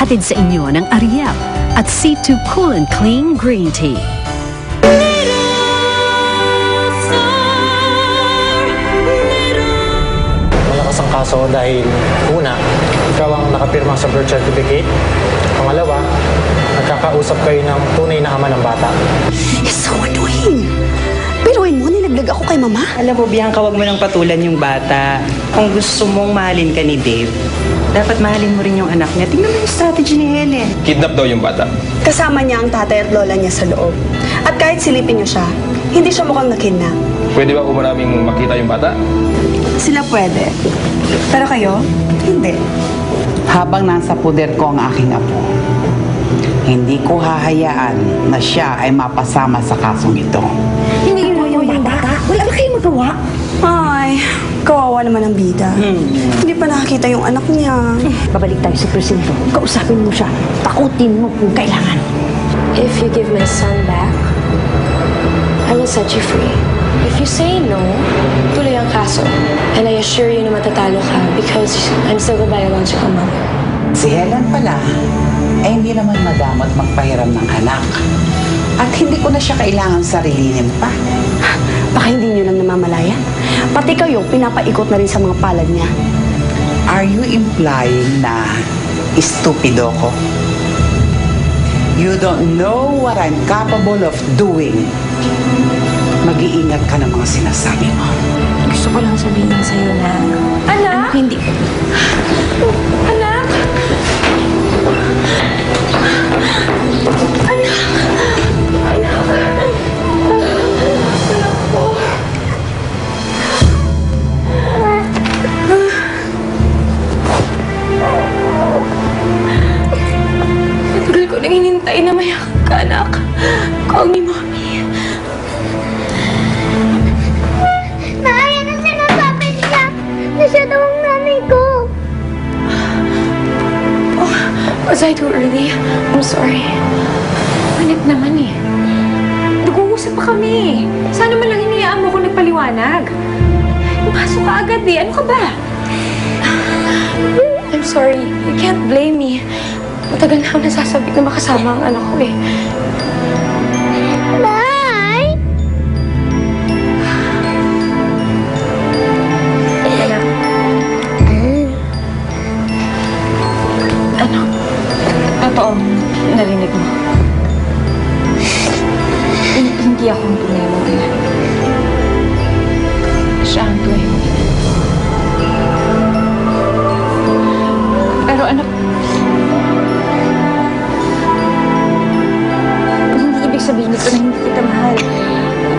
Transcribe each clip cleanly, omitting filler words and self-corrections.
Hatid sa inyo ng Ariap at C2 Cool and Clean Green Tea. Malakas ang kaso dahil una, ikaw ang nakapirma sa birth certificate. Pangalawa, nagkakausap kayo ng tunay na ama ng bata. It's so annoying. Biruin mo, nilaglag ako kay mama. Alam mo, Bianca, wag mo nang patulan yung bata. Kung gusto mong mahalin ka ni Dave, dapat mahalin mo rin yung anak niya. Tingnan mo yung strategy ni Helen. Kidnap daw yung bata. Kasama niya ang tatay at lola niya sa loob. At kahit silipin niyo siya, hindi siya mukhang nakidnap. Pwede ba po naming makita yung bata? Sila pwede. Pero kayo, hindi. Habang nasa puder ko ang aking apo, hindi ko hahayaan na siya ay mapasama sa kasong ito. Hindi mo yung bata. Wala ba kayong magawa? Ay, kawawa naman ang bida. Hindi pa nakakita yung anak niya. Babalik tayo sa presinto. Kausapin mo siya. Takutin mo kung kailangan. If you give my son back, I will set you free. If you say no, tuloy ang kaso. And I assure you na matatalo ka because I'm still the biological mother. Si Helen pala ay hindi naman madamot magpahiram ng anak. At hindi ko na siya kailangan sarilinin pa. Baka hindi niyo lang namamalayan. Pati kayo, pinapaikot na rin sa mga palad niya. Are you implying na estupido ko? You don't know what I'm capable of doing. Mag-iingat ka ng mga sinasabi mo. Gusto ko lang sabihin sa'yo na... Anak! Hindi... Anak! Tagal ko nang hinintay na mayak ka, anak. Call me mommy. Nay, ano sinasabi niya? Na siya daw ang nanay ko. Oh, was I too early? I'm sorry. Manip naman eh. Nag-uusap pa kami. Sana man lang hinayaan mo ko nagpaliwanag. Pumasok ka agad eh. Ano ka ba? I'm sorry. You can't blame me. Matagal na ako nasasabik na makasama ang anak ko eh. Nay! Anak. Ano? Totoo, narinig mo. Hindi ako ang tunay mo, anak. Siya ang tunay mo. Pero anak, hindi ibig sabihin nito na hindi kita mahal.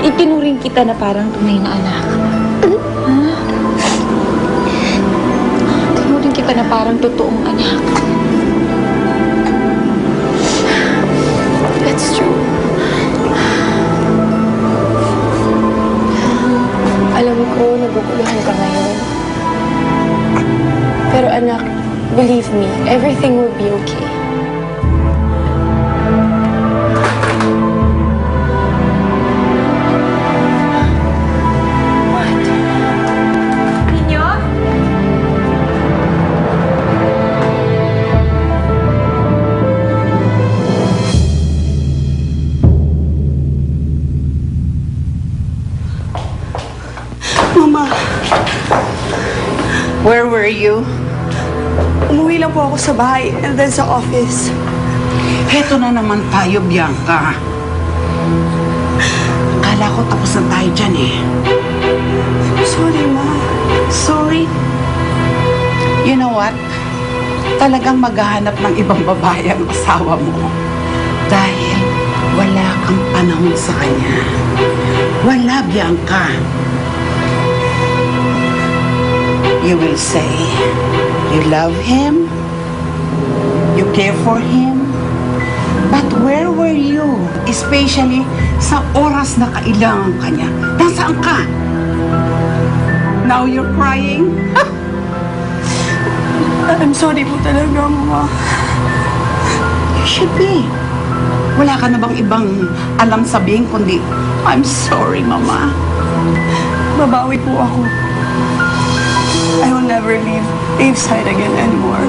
Itinuring kita na parang tunay na anak. Ha? Itinuring kita na parang totoong anak. That's true. Alam ko, naguguluhan ka ngayon. Pero anak, believe me, everything will be okay. What? Ninyo? Mama, Where were you? umuwi lang po ako sa bahay and then sa office. Heto na naman tayo, Bianca. Akala ko tapos na tayo dyan eh. Sorry, Ma. Sorry. You know what? Talagang maghahanap ng ibang babae ang asawa mo. Dahil wala kang panahon sa kanya. Wala, Bianca. You will say, you love him, you care for him, but where were you? Especially sa oras na kailangan ka niya. Nasaan ka? Now you're crying? I'm sorry po talaga, Mama. You should be. Wala ka na bang ibang alam sabihin kundi, I'm sorry, Mama. Babawi po ako. I will never leave Dave's side again anymore.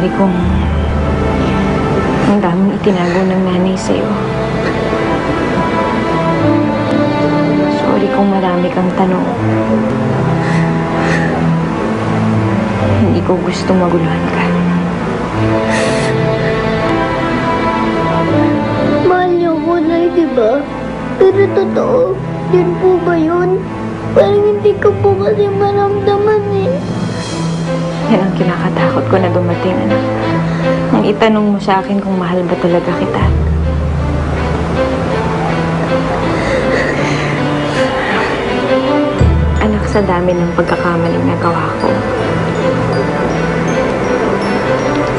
Sorry kung ang daming itinago ng nanay sa'yo. Sorry kung marami kang tanong. Hindi ko gustong maguluhan ka. Mahal niyo ko, Nay, di ba? Pero totoo, yun po ba yun? Parang hindi ko po kasi maramdaman eh. Yan ang kinakatakot ko na dumating, anak. Nang itanong mo sa akin kung mahal ba talaga kita. Anak, sa dami ng pagkakamaling nagawa ko,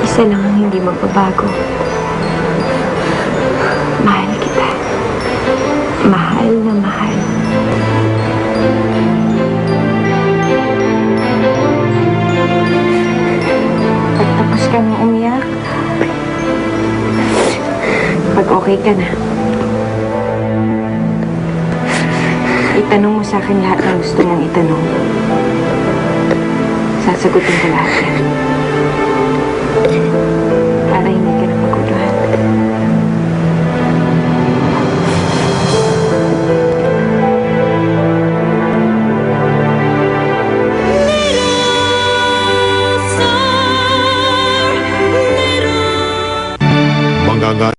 isa lang ang hindi magbabago. Mahal kita. Mahal na mahal. Pagtapos ka nang umiyak, pag okay ka na, itanong mo sa akin lahat ng gusto mong itanong. Sasagutin ko lahat yan. Para hindi ka na maguluhan. Manganga